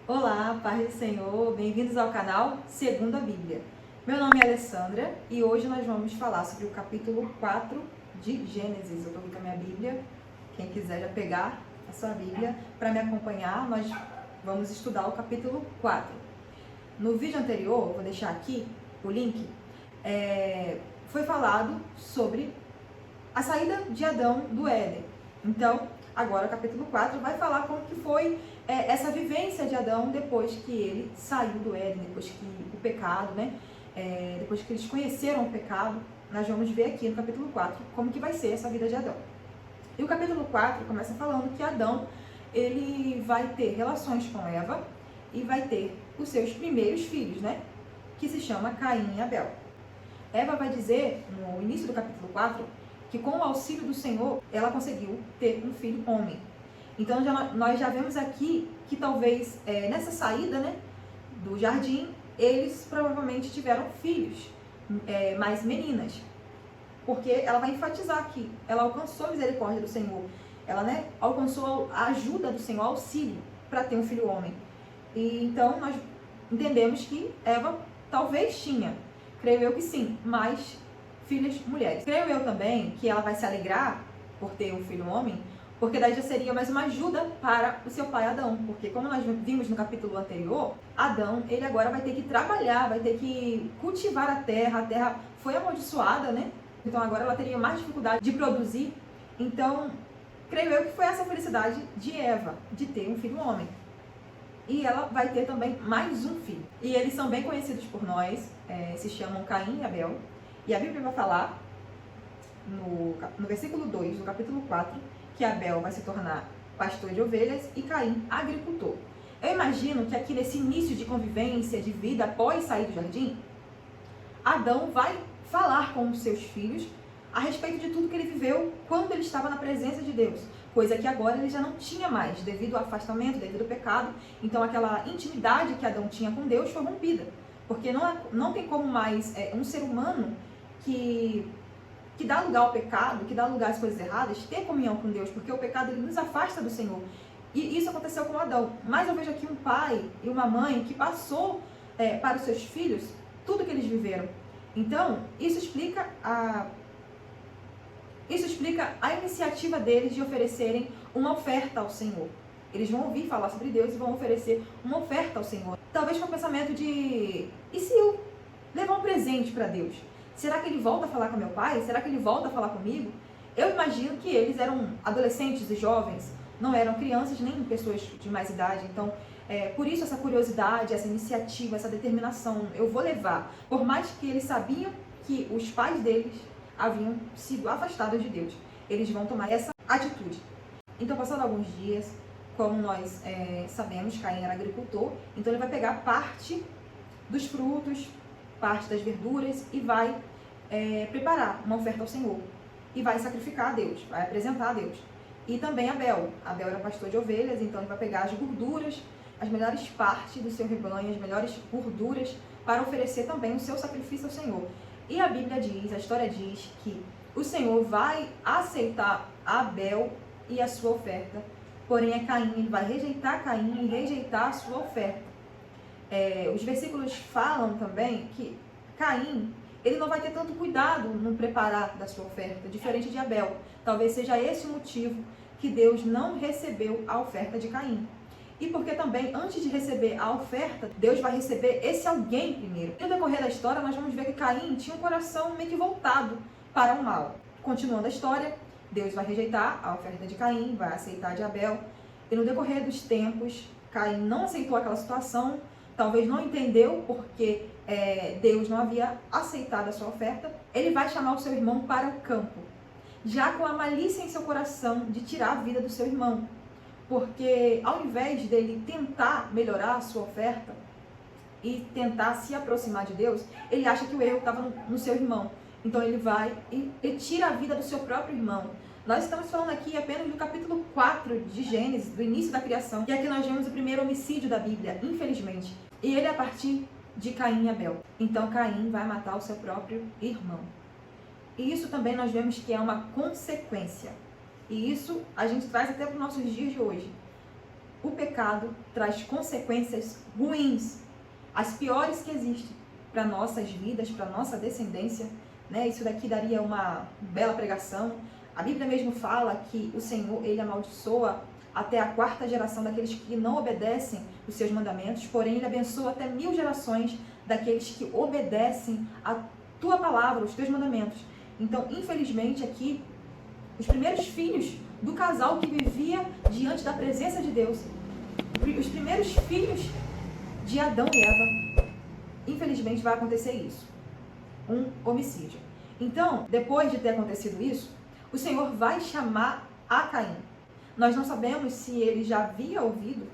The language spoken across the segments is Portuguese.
Olá, paz do Senhor, bem-vindos ao canal Segundo a Bíblia. Meu nome é Alessandra e hoje nós vamos falar sobre o capítulo 4 de Gênesis. Eu estou aqui com a minha Bíblia, quem quiser já pegar a sua Bíblia para me acompanhar, nós vamos estudar o capítulo 4. No vídeo anterior, vou deixar aqui o link, foi falado sobre a saída de Adão do Éden. Então, agora o capítulo 4 vai falar como que foi essa vivência de Adão depois que ele saiu do Éden, depois que o pecado, depois que eles conheceram o pecado. Nós vamos ver aqui no capítulo 4 como que vai ser essa vida de Adão. E o capítulo 4 começa falando que Adão, ele vai ter relações com Eva e vai ter os seus primeiros filhos, que se chama Caim e Abel. Eva vai dizer, no início do capítulo 4, que com o auxílio do Senhor, ela conseguiu ter um filho homem. Então, nós já vemos aqui que talvez nessa saída do jardim, eles provavelmente tiveram filhos, mais meninas. Porque ela vai enfatizar aqui, ela alcançou a misericórdia do Senhor, ela alcançou a ajuda do Senhor, auxílio, para ter um filho homem. E então, nós entendemos que Eva talvez tinha, creio eu que sim, mais filhas mulheres. Creio eu também que ela vai se alegrar por ter um filho homem, porque daí já seria mais uma ajuda para o seu pai Adão, porque como nós vimos no capítulo anterior, Adão, ele agora vai ter que trabalhar, vai ter que cultivar a terra foi amaldiçoada, Então agora ela teria mais dificuldade de produzir. Então, creio eu que foi essa a felicidade de Eva, de ter um filho homem. E ela vai ter também mais um filho. E eles são bem conhecidos por nós, se chamam Caim e Abel. E a Bíblia vai falar, no versículo 2 do capítulo 4, que Abel vai se tornar pastor de ovelhas e Caim agricultor. Eu imagino que aqui nesse início de convivência, de vida após sair do jardim, Adão vai falar com os seus filhos a respeito de tudo que ele viveu quando ele estava na presença de Deus. Coisa que agora ele já não tinha mais, devido ao afastamento, devido ao pecado. Então aquela intimidade que Adão tinha com Deus foi rompida. Porque não tem como mais um ser humano que dá lugar ao pecado, que dá lugar às coisas erradas, ter comunhão com Deus, porque o pecado ele nos afasta do Senhor. E isso aconteceu com Adão. Mas eu vejo aqui um pai e uma mãe que passou para os seus filhos tudo que eles viveram. Então, isso explica a iniciativa deles de oferecerem uma oferta ao Senhor. Eles vão ouvir falar sobre Deus e vão oferecer uma oferta ao Senhor. Talvez com o pensamento de, e se eu levar um presente para Deus? Será que ele volta a falar com meu pai? Será que ele volta a falar comigo? Eu imagino que eles eram adolescentes e jovens, não eram crianças nem pessoas de mais idade. Então, por isso essa curiosidade, essa iniciativa, essa determinação, eu vou levar. Por mais que eles sabiam que os pais deles haviam sido afastados de Deus, eles vão tomar essa atitude. Então, passando alguns dias, como nós sabemos, Caim era agricultor, então ele vai pegar parte dos frutos, parte das verduras e vai preparar uma oferta ao Senhor e vai sacrificar a Deus, vai apresentar a Deus. E também Abel era pastor de ovelhas, então ele vai pegar as gorduras, as melhores partes do seu rebanho, as melhores gorduras para oferecer também o seu sacrifício ao Senhor. E a Bíblia diz, a história diz que o Senhor vai aceitar Abel e a sua oferta, porém é Caim, ele vai rejeitar Caim e rejeitar a sua oferta. Os versículos falam também que Caim, ele não vai ter tanto cuidado no preparar da sua oferta, diferente de Abel. Talvez seja esse o motivo que Deus não recebeu a oferta de Caim. E porque também, antes de receber a oferta, Deus vai receber esse alguém primeiro. E no decorrer da história, nós vamos ver que Caim tinha um coração meio que voltado para o mal. Continuando a história, Deus vai rejeitar a oferta de Caim, vai aceitar a de Abel. E no decorrer dos tempos, Caim não aceitou aquela situação, talvez não entendeu porque Deus não havia aceitado a sua oferta. Ele vai chamar o seu irmão para o campo, já com a malícia em seu coração de tirar a vida do seu irmão. Porque ao invés dele tentar melhorar a sua oferta e tentar se aproximar de Deus, ele acha que o erro estava no seu irmão. Então ele vai e tira a vida do seu próprio irmão. Nós estamos falando aqui apenas do capítulo 4 de Gênesis, do início da criação. E aqui nós vemos o primeiro homicídio da Bíblia, infelizmente. E ele é a partir de Caim e Abel. Então Caim vai matar o seu próprio irmão. E isso também nós vemos que é uma consequência. E isso a gente traz até para os nossos dias de hoje. o pecado traz consequências ruins, as piores que existem para nossas vidas, para nossa descendência, né? Isso daqui daria uma bela pregação. A Bíblia mesmo fala que o Senhor, ele amaldiçoa até a 4ª geração daqueles que não obedecem os seus mandamentos, porém ele abençoa até 1000 gerações daqueles que obedecem a tua palavra, os teus mandamentos. Então, infelizmente, aqui, os primeiros filhos do casal que vivia diante da presença de Deus, os primeiros filhos de Adão e Eva, infelizmente vai acontecer isso, um homicídio. Então, depois de ter acontecido isso, o Senhor vai chamar a Caim. Nós não sabemos se ele já havia ouvido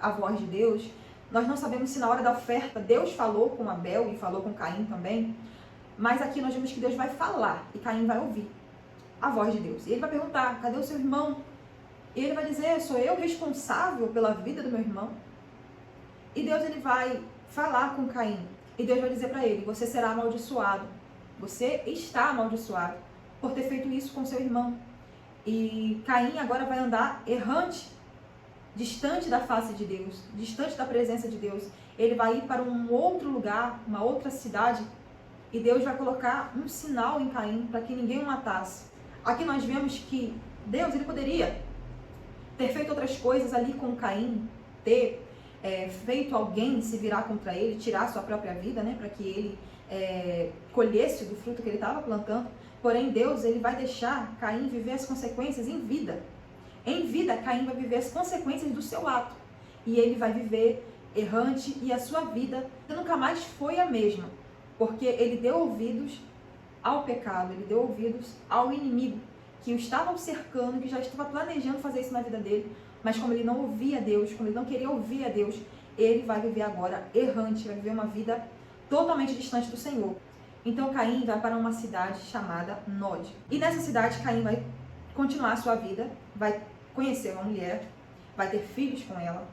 a voz de Deus, nós não sabemos se na hora da oferta Deus falou com Abel e falou com Caim também, mas aqui nós vemos que Deus vai falar e Caim vai ouvir a voz de Deus. E ele vai perguntar, cadê o seu irmão? E ele vai dizer, sou eu responsável pela vida do meu irmão? E Deus ele vai falar com Caim. E Deus vai dizer para ele, você será amaldiçoado. Você está amaldiçoado por ter feito isso com seu irmão. E Caim agora vai andar errante, distante da face de Deus, distante da presença de Deus. Ele vai ir para um outro lugar, uma outra cidade, e Deus vai colocar um sinal em Caim para que ninguém o matasse. Aqui nós vemos que Deus ele poderia ter feito outras coisas ali com Caim, ter feito alguém se virar contra ele, tirar sua própria vida, né, para que ele colhesse do fruto que ele estava plantando. Porém, Deus ele vai deixar Caim viver as consequências em vida. Em vida, Caim vai viver as consequências do seu ato. E ele vai viver errante e a sua vida nunca mais foi a mesma. Porque ele deu ouvidos ao pecado, ele deu ouvidos ao inimigo que o estava cercando, que já estava planejando fazer isso na vida dele. Mas como ele não ouvia a Deus, como ele não queria ouvir a Deus, ele vai viver agora errante, vai viver uma vida totalmente distante do Senhor. Então Caim vai para uma cidade chamada Nod. E nessa cidade Caim vai continuar a sua vida, vai conhecer uma mulher, vai ter filhos com ela.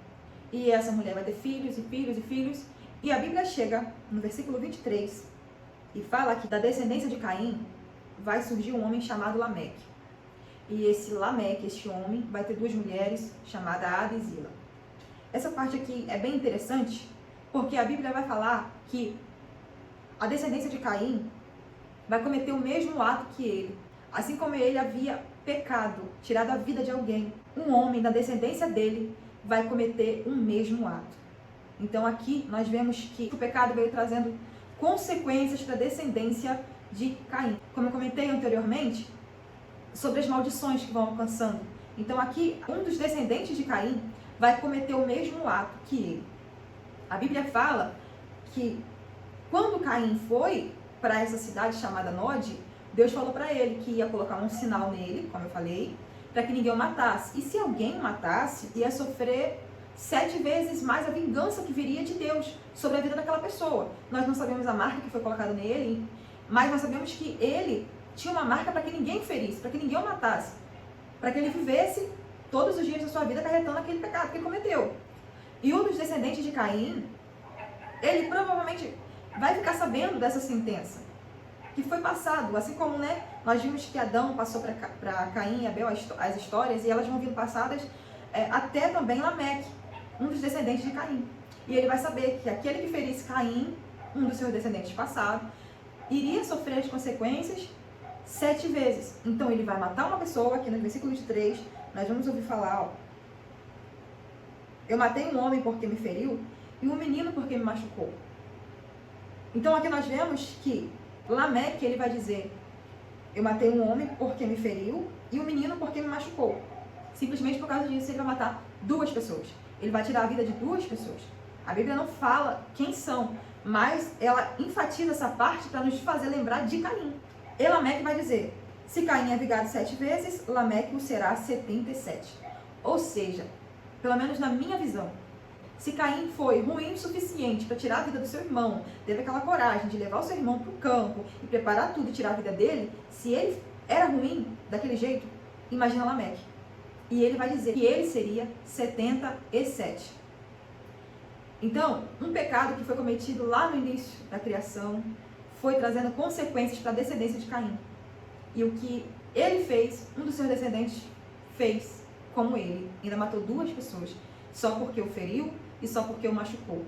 E essa mulher vai ter filhos e filhos e filhos. E a Bíblia chega no versículo 23 e fala que da descendência de Caim vai surgir um homem chamado Lameque. E esse Lameque, este homem, vai ter 2 mulheres chamadas Ada e Zila. Essa parte aqui é bem interessante porque a Bíblia vai falar que a descendência de Caim vai cometer o mesmo ato que ele. Assim como ele havia pecado, tirado a vida de alguém, um homem da descendência dele vai cometer o mesmo ato. Então aqui nós vemos que o pecado veio trazendo consequências para a descendência de Caim. Como eu comentei anteriormente, sobre as maldições que vão alcançando. Então aqui, um dos descendentes de Caim vai cometer o mesmo ato que ele. A Bíblia fala que quando Caim foi para essa cidade chamada Nod, Deus falou para ele que ia colocar um sinal nele, como eu falei, para que ninguém o matasse. E se alguém o matasse, ia sofrer 7 vezes mais a vingança que viria de Deus sobre a vida daquela pessoa. Nós não sabemos a marca que foi colocada nele, mas nós sabemos que ele tinha uma marca para que ninguém o ferisse, para que ninguém o matasse, para que ele vivesse todos os dias da sua vida acarretando aquele pecado que ele cometeu. E um dos descendentes de Caim, ele provavelmente vai ficar sabendo dessa sentença que foi passado, assim como, né, nós vimos que Adão passou para Caim e Abel as histórias, e elas vão vindo passadas até também Lameque, um dos descendentes de Caim. E ele vai saber que aquele que ferisse Caim, um dos seus descendentes passados, iria sofrer as consequências 7 vezes. Então ele vai matar uma pessoa, aqui no versículo 23, nós vamos ouvir falar, ó, eu matei um homem porque me feriu e um menino porque me machucou. Então aqui nós vemos que Lameque, ele vai dizer, eu matei um homem porque me feriu e um menino porque me machucou. Simplesmente por causa disso ele vai matar 2 pessoas. Ele vai tirar a vida de 2 pessoas. A Bíblia não fala quem são, mas ela enfatiza essa parte para nos fazer lembrar de Caim. E Lameque vai dizer, se Caim é vingado 7 vezes, Lameque o será 77. Ou seja, pelo menos na minha visão, se Caim foi ruim o suficiente para tirar a vida do seu irmão, teve aquela coragem de levar o seu irmão para o campo e preparar tudo e tirar a vida dele, se ele era ruim daquele jeito, imagina Lameque. E ele vai dizer que ele seria 77. Então, um pecado que foi cometido lá no início da criação foi trazendo consequências para a descendência de Caim. E o que ele fez, um dos seus descendentes fez como ele. Ainda matou 2 pessoas. só porque o feriu e só porque o machucou.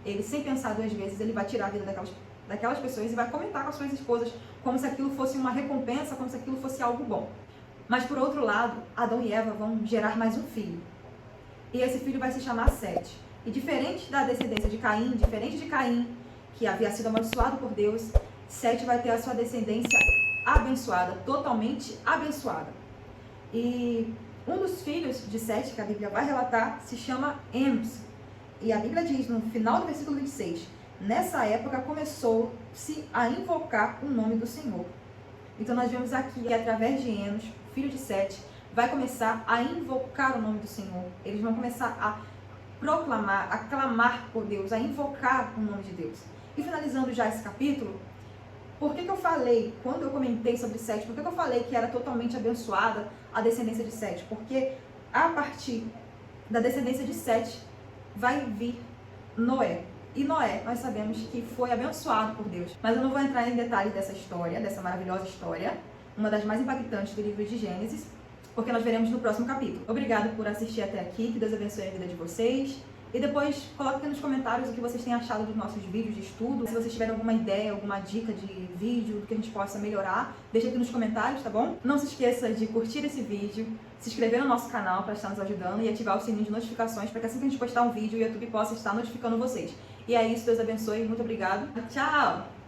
Ele, sem pensar duas vezes, ele vai tirar a vida daquelas pessoas e vai comentar com as suas esposas como se aquilo fosse uma recompensa, como se aquilo fosse algo bom. Mas, por outro lado, Adão e Eva vão gerar mais um filho. E esse filho vai se chamar Sete. E diferente da descendência de Caim, diferente de Caim, que havia sido abençoado por Deus, Sete vai ter a sua descendência abençoada, totalmente abençoada. E um dos filhos de Sete, que a Bíblia vai relatar, se chama Enos. E a Bíblia diz, no final do versículo 26, nessa época começou-se a invocar o nome do Senhor. Então nós vemos aqui que através de Enos, filho de Sete, vai começar a invocar o nome do Senhor. Eles vão começar a proclamar, a clamar por Deus, a invocar o nome de Deus. E finalizando já esse capítulo, por que eu falei, quando eu comentei sobre Sete, por que eu falei que era totalmente abençoada a descendência de Sete? Porque a partir da descendência de Sete vai vir Noé. E Noé, nós sabemos que foi abençoado por Deus. Mas eu não vou entrar em detalhes dessa história, dessa maravilhosa história, uma das mais impactantes do livro de Gênesis, porque nós veremos no próximo capítulo. Obrigada por assistir até aqui, que Deus abençoe a vida de vocês. E depois, coloque aqui nos comentários o que vocês têm achado dos nossos vídeos de estudo. Se vocês tiverem alguma ideia, alguma dica de vídeo, do que a gente possa melhorar, deixa aqui nos comentários, tá bom? Não se esqueça de curtir esse vídeo, se inscrever no nosso canal para estar nos ajudando e ativar o sininho de notificações para que assim que a gente postar um vídeo, o YouTube possa estar notificando vocês. E é isso, Deus abençoe, muito obrigado. Tchau!